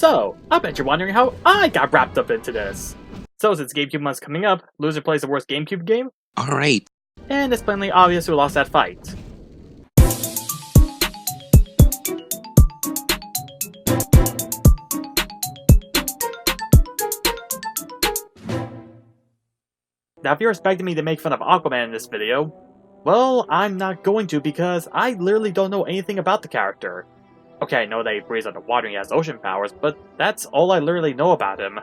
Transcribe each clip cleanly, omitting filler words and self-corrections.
So, I bet you're wondering how I got wrapped up into this. So since GameCube month's coming up, loser plays the worst GameCube game? Alright. And it's plainly obvious who lost that fight. Now if you're expecting me to make fun of Aquaman in this video, well, I'm not going to because I literally don't know anything about the character. Okay, I know that he breathes underwater and he has ocean powers, but that's all I literally know about him.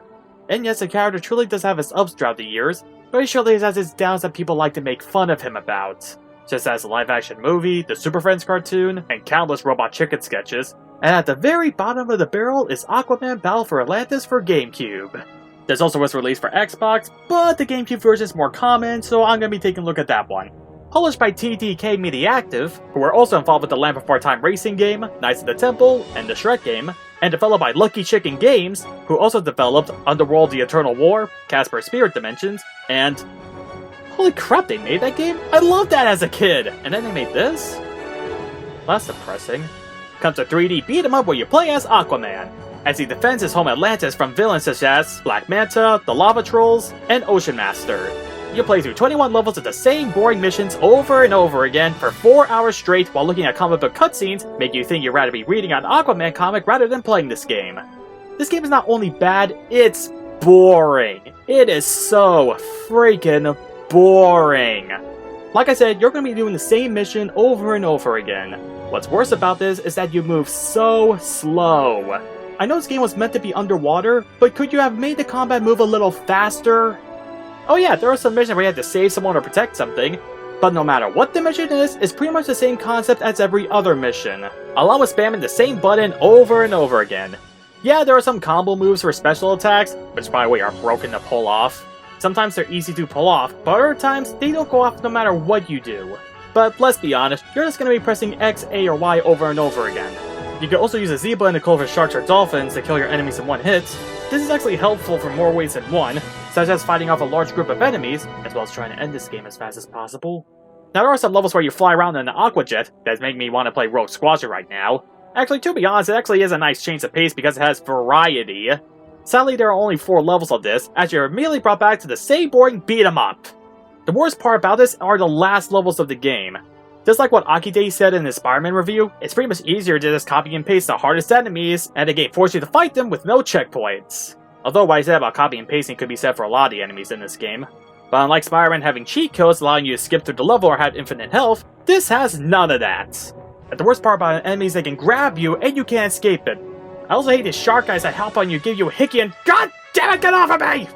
And yes, the character truly does have his ups throughout the years, but he surely has his downs that people like to make fun of him about. Just as the live-action movie, the Super Friends cartoon, and countless Robot Chicken sketches. And at the very bottom of the barrel is Aquaman Battle for Atlantis for GameCube. This also was released for Xbox, but the GameCube version is more common, so I'm going to be taking a look at that one. Published by TTK Mediactive, who were also involved with the Land Before Time racing game, Knights of the Temple, and the Shrek game, and developed by Lucky Chicken Games, who also developed Underworld The Eternal War, Casper Spirit Dimensions, and... holy crap, they made that game? I loved that as a kid! And then they made this? That's depressing. Comes a 3D beat 'em up where you play as Aquaman, as he defends his home Atlantis from villains such as Black Manta, the Lava Trolls, and Ocean Master. You'll play through 21 levels of the same boring missions over and over again for 4 hours straight while looking at comic book cutscenes, making you think you'd rather be reading an Aquaman comic rather than playing this game. This game is not only bad, it's boring. It is so freaking boring. Like I said, you're going to be doing the same mission over and over again. What's worse about this is that you move so slow. I know this game was meant to be underwater, but could you have made the combat move a little faster? Oh yeah, there are some missions where you have to save someone or protect something, but no matter what the mission is, it's pretty much the same concept as every other mission, along with spamming the same button over and over again. Yeah, there are some combo moves for special attacks, which is probably are broken to pull off. Sometimes they're easy to pull off, but other times they don't go off no matter what you do. But let's be honest, you're just going to be pressing X, A, or Y over and over again. You can also use a Z button to call for sharks or dolphins to kill your enemies in one hit. This is actually helpful for more ways than one, such as fighting off a large group of enemies, as well as trying to end this game as fast as possible. Now there are some levels where you fly around in an aqua jet that make me want to play Rogue Squadron right now. Actually, to be honest, it actually is a nice change of pace because it has variety. Sadly, there are only 4 levels of this, as you're immediately brought back to the same boring beat-em-up. The worst part about this are the last levels of the game. Just like what AkiDave said in his Spider-Man review, it's pretty much easier to just copy and paste the hardest enemies, and the game forces you to fight them with no checkpoints. Although what I said about copy and pasting could be said for a lot of the enemies in this game. But unlike Spider-Man having cheat codes allowing you to skip through the level or have infinite health, this has none of that. And the worst part about an enemy is they can grab you and you can't escape it. I also hate these shark guys that hop on you, give you a hickey, and God damn it, get off of me!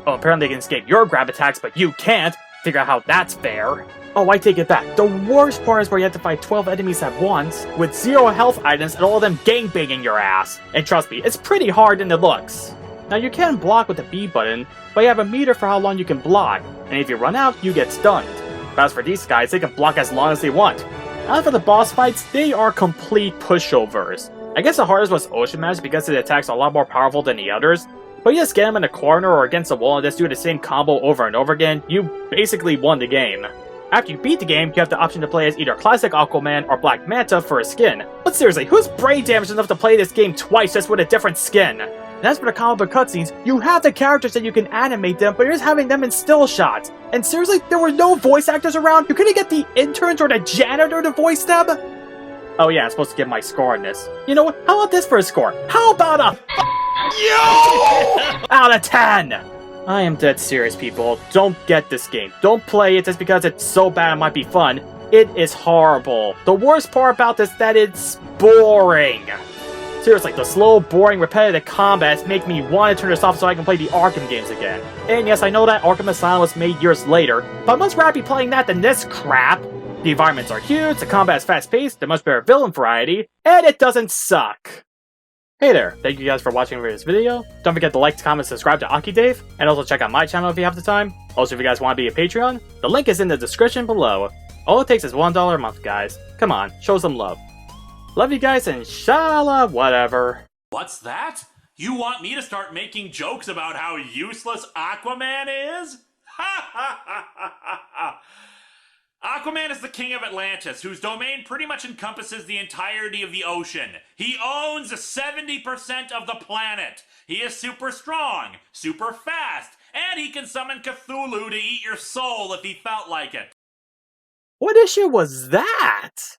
Oh, apparently they can escape your grab attacks, but you can't. Figure out how that's fair. Oh, I take it back. The worst part is where you have to fight 12 enemies at once, with 0 health items and all of them gangbanging your ass. And trust me, it's pretty hard in the looks. Now you can block with the B button, but you have a meter for how long you can block, and if you run out, you get stunned. But as for these guys, they can block as long as they want. As for the boss fights, they are complete pushovers. I guess the hardest was Ocean Master because his attacks are a lot more powerful than the others, but you just get him in a corner or against a wall and just do the same combo over and over again, you basically won the game. After you beat the game, you have the option to play as either Classic Aquaman or Black Manta for a skin. But seriously, who's brain damaged enough to play this game twice just with a different skin? And as for the comic book cutscenes, you have the characters and you can animate them, but you're just having them in still shots. And seriously, there were no voice actors around? You couldn't get the interns or the janitor to voice them? Oh yeah, I'm supposed to give my score on this. You know what? How about this for a score? How about a out of 10? I am dead serious, people. Don't get this game. Don't play it just because it's so bad it might be fun. It is horrible. The worst part about this is that it's boring. Seriously, the slow, boring, repetitive combats make me want to turn this off so I can play the Arkham games again. And yes, I know that Arkham Asylum was made years later, but I'd much rather be playing that than this crap. The environments are huge, the combat is fast-paced, there's much better villain variety, and it doesn't suck. Hey there, thank you guys for watching this video. Don't forget to like, comment, subscribe to AkiDave, and also check out my channel if you have the time. Also, if you guys want to be a Patreon, the link is in the description below. All it takes is $1 a month, guys. Come on, show some love. Love you guys, and shala whatever. What's that? You want me to start making jokes about how useless Aquaman is? Ha ha ha ha ha ha! Aquaman is the king of Atlantis, whose domain pretty much encompasses the entirety of the ocean. He owns 70% of the planet. He is super strong, super fast, and he can summon Cthulhu to eat your soul if he felt like it. What issue was that?